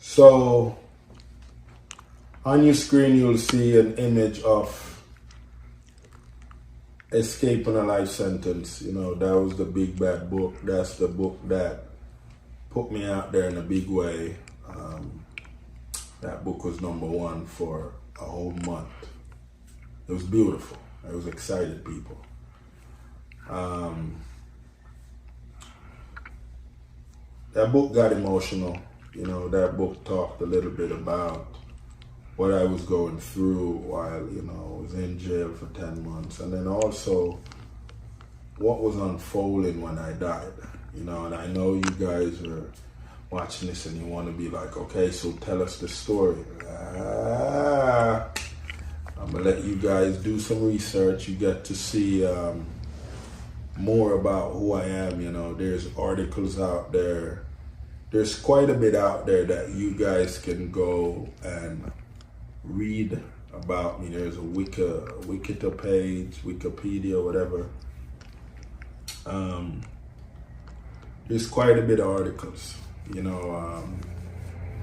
So on your screen, you'll see an image of Escaping a Life Sentence. You know, that was the big bad book. That's the book that put me out there in a big way. That book was #1 for a whole month. It was beautiful. I was excited, people. That book got emotional. You know, that book talked a little bit about what I was going through while, you know, I was in jail for 10 months. And then also what was unfolding when I died. You know, and I know you guys are watching this and you want to be like, okay, so tell us the story. I'm going to let you guys do some research. You get to see more about who I am. You know, there's articles out there. There's quite a bit out there that you guys can go and read about me. There's a Wikipedia page, Wikipedia, whatever. There's quite a bit of articles. You know,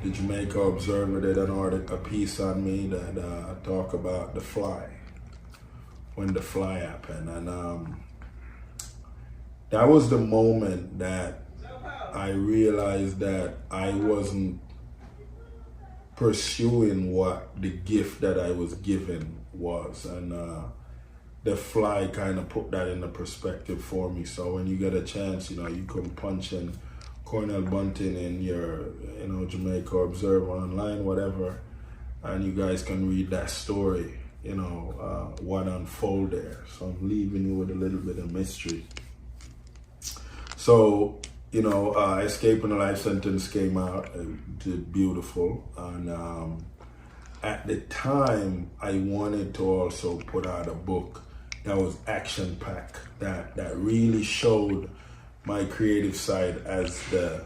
the Jamaica Observer did a piece on me that talk about the fly, when the fly happened. And that was the moment that I realized that I wasn't pursuing what the gift that I was given was. And the fly kind of put that into perspective for me. So when you get a chance, you know, you can punch in Cornell Bunting in your, you know, Jamaica Observer online, whatever, and you guys can read that story, you know, what unfolded there. So I'm leaving you with a little bit of mystery. So, you know, Escaping a Life Sentence came out, did beautiful. And at the time, I wanted to also put out a book that was action-packed, that really showed my creative side as the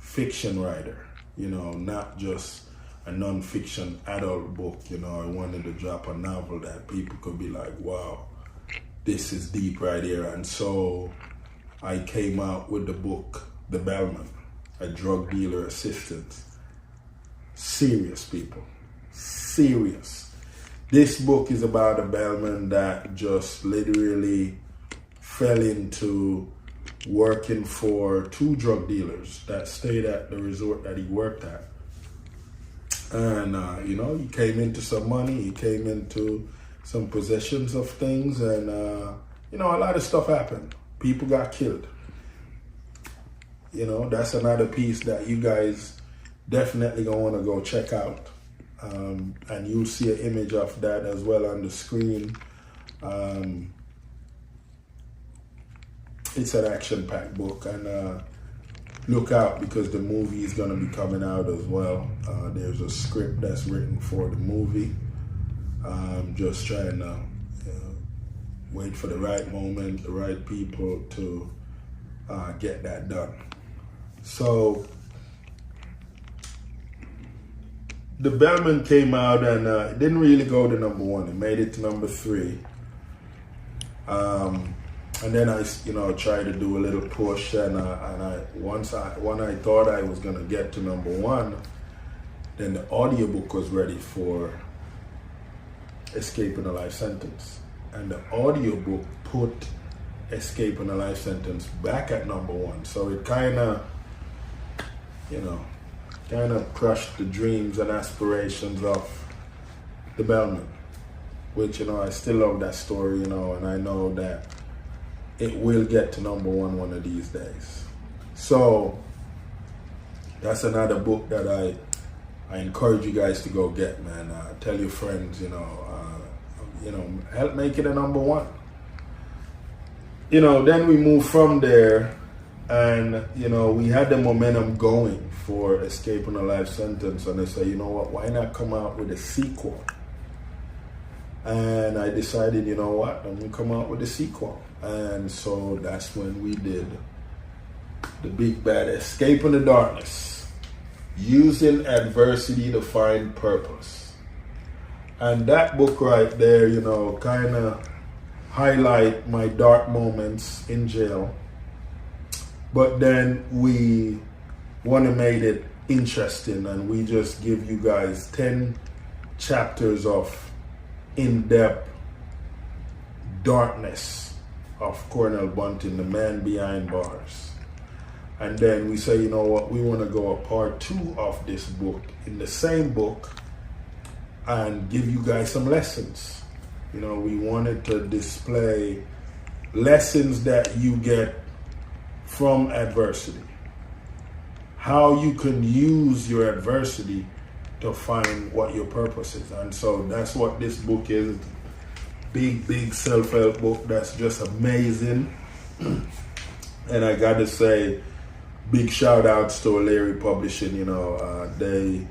fiction writer, you know, not just a non-fiction adult book. You know, I wanted to drop a novel that people could be like, wow, this is deep right here. And so I came out with the book, The Bellman, a drug dealer assistant. Serious, people, serious. This book is about a bellman that just literally fell into working for 2 drug dealers that stayed at the resort that he worked at. And, you know, he came into some money, he came into some possessions of things, and, you know, a lot of stuff happened. People got killed. You know, that's another piece that you guys definitely gonna wanna go check out. And you'll see an image of that as well on the screen. It's an action-packed book, and look out because the movie is gonna be coming out as well. There's a script that's written for the movie. I'm just trying to wait for the right moment, the right people to get that done. So The Bellman came out and it didn't really go to #1. It made it to #3. And then I, you know, tried to do a little push, and when I thought I was gonna get to #1, then the audiobook was ready for Escaping a Life Sentence, and the audiobook put Escaping a Life Sentence back at #1. So it kind of, you know, crushed the dreams and aspirations of the Bellman, which, you know, I still love that story, you know, and I know that it will get to #1 one of these days. So that's another book that I encourage you guys to go get, man. Tell your friends, you know, help make it a #1. You know, then we move from there, and, you know, we had the momentum going for Escaping a Life Sentence, and I said, you know what, why not come out with a sequel? And I decided, you know what, I'm gonna come out with a sequel. And so that's when we did the big bad Escape in the Darkness, Using Adversity to Find Purpose. And that book right there, you know, kind of highlight my dark moments in jail. But then we want to make it interesting, and we just give you guys 10 chapters of in-depth darkness of Cornell Bunting, the man behind bars. And then we say, you know what, we want to go a part 2 of this book in the same book and give you guys some lessons. You know, we wanted to display lessons that you get from adversity. How you can use your adversity to find what your purpose is. And so that's what this book is. Big self-help book that's just amazing. And I got to say, big shout outs to O'Leary Publishing. You know, they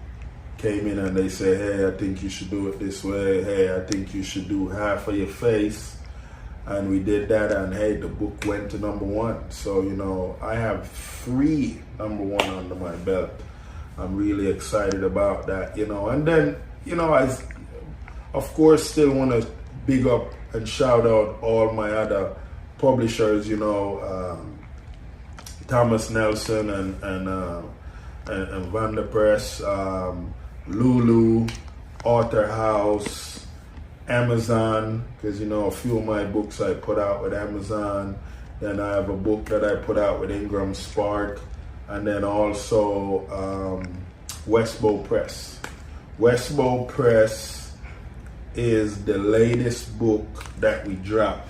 came in and they said, hey, I think you should do it this way. Hey, I think you should do half of your face. And we did that, and hey, the book went to #1. So, you know, I have 3 #1 under my belt. I'm really excited about that, you know. And then, you know, I, of course, still want to big up and shout out all my other publishers, you know, Thomas Nelson and Vander Press, Lulu, Author House, Amazon, because, you know, a few of my books I put out with Amazon. Then I have a book that I put out with Ingram Spark. And then also Westbow Press. Westbow Press is the latest book that we dropped.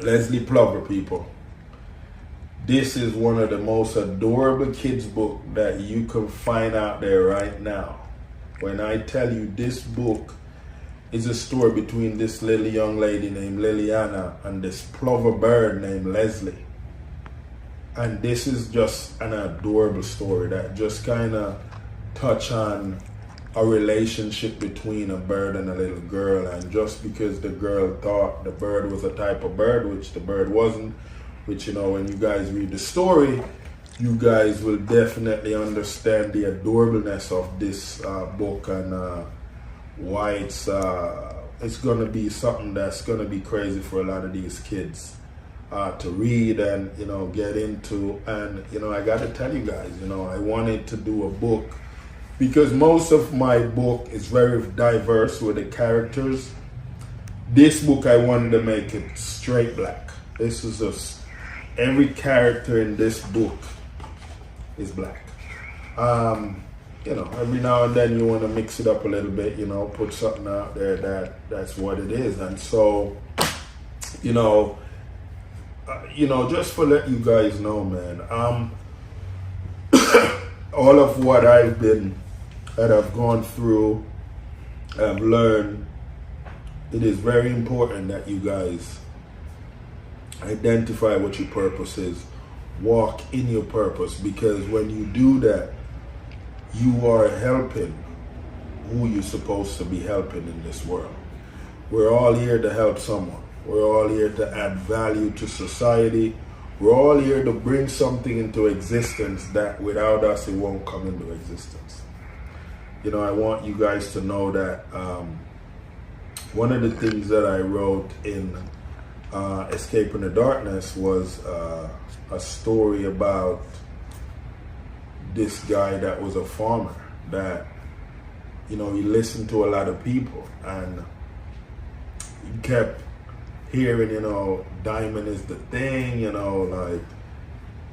Leslie Plover, people. This is one of the most adorable kids book that you can find out there right now. When I tell you this book is a story between this little young lady named Liliana and this plover bird named Leslie. And this is just an adorable story that just kind of touch on a relationship between a bird and a little girl. And just because the girl thought the bird was a type of bird, which the bird wasn't, which, you know, when you guys read the story, you guys will definitely understand the adorableness of this book and why it's going to be something that's going to be crazy for a lot of these kids to read and, you know, get into. And, you know, I got to tell you guys, you know, I wanted to do a book because most of my book is very diverse with the characters. This book, I wanted to make it straight black. This is just, every character in this book is black. You know, every now and then you want to mix it up a little bit, you know, put something out there that's what it is. And so, you know, just for let you guys know, man, all of what I've gone through, I've learned, it is very important that you guys identify what your purpose is. Walk in your purpose, because when you do that, you are helping who you're supposed to be helping in this world. We're all here to help someone. We're all here to add value to society. We're all here to bring something into existence that without us, it won't come into existence. You know, I want you guys to know that one of the things that I wrote in Escaping the Darkness was a story about this guy that was a farmer that, you know, he listened to a lot of people and he kept hearing, you know, diamond is the thing, you know, like,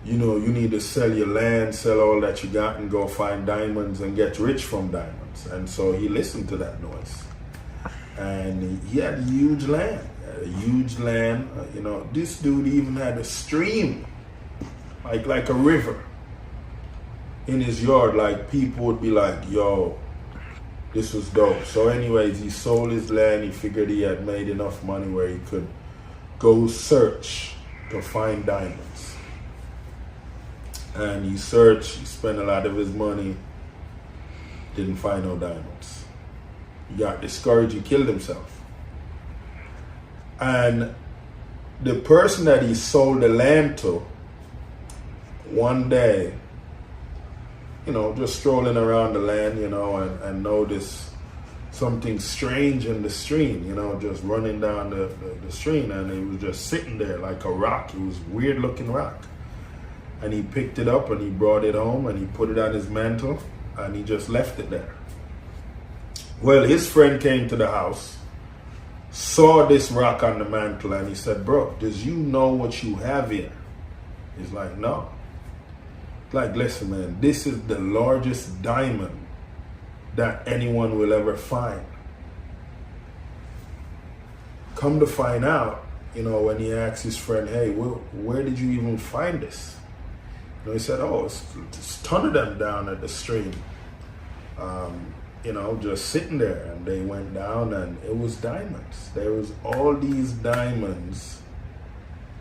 you know, you need to sell your land, sell all that you got and go find diamonds and get rich from diamonds. And so he listened to that noise. And he had a huge land, you know, this dude even had a stream, like a river in his yard. Like, people would be like, yo, this was dope. So anyways, he sold his land. He figured he had made enough money where he could go search to find diamonds. And he searched, he spent a lot of his money, didn't find no diamonds. He got discouraged, he killed himself. And the person that he sold the land to, one day, you know, just strolling around the land, you know, and noticed something strange in the stream, you know, just running down the stream, and it was just sitting there like a rock. It was a weird looking rock. And he picked it up and he brought it home and he put it on his mantle and he just left it there. Well, his friend came to the house, saw this rock on the mantle, and he said, bro, does you know what you have here? He's like, no. Like, listen, man, this is the largest diamond that anyone will ever find. Come to find out, you know, when he asked his friend, hey, where did you even find this? You know, he said, oh, it's a ton of them down at the stream. You know, just sitting there. And they went down and it was diamonds. There was all these diamonds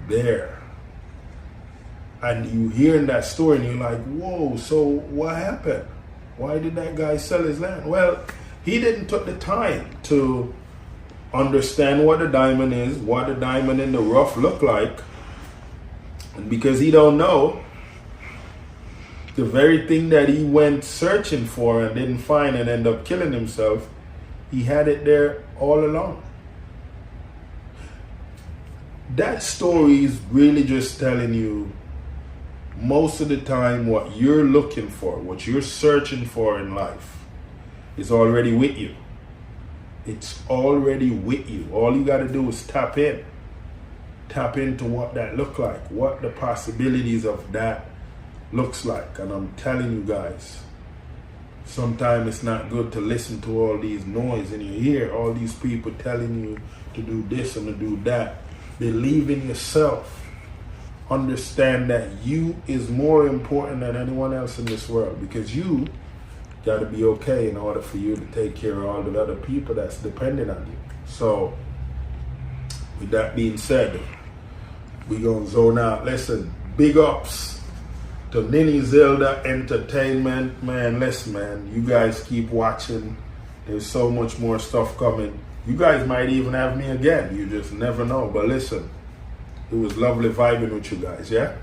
there. And you hearing that story and you're like, whoa, so what happened? Why did that guy sell his land? Well, he didn't take the time to understand what a diamond is, what a diamond in the rough look like. And because he don't know, the very thing that he went searching for and didn't find and ended up killing himself, he had it there all along. That story is really just telling you most of the time what you're looking for, what you're searching for in life is already with you. It's already with you. All you got to do is tap in. Tap into what that look like, what the possibilities of that looks like. And I'm telling you guys, sometimes it's not good to listen to all these noise in your ear, all these people telling you to do this and to do that. Believe in yourself. Understand that you is more important than anyone else in this world, because you got to be okay in order for you to take care of all the other people that's dependent on you. So with that being said, we gonna zone out. Listen, big ups to Nini Zelda Entertainment. Man, listen, man, you guys keep watching. There's so much more stuff coming. You guys might even have me again. You just never know. But listen, it was lovely vibing with you guys, yeah?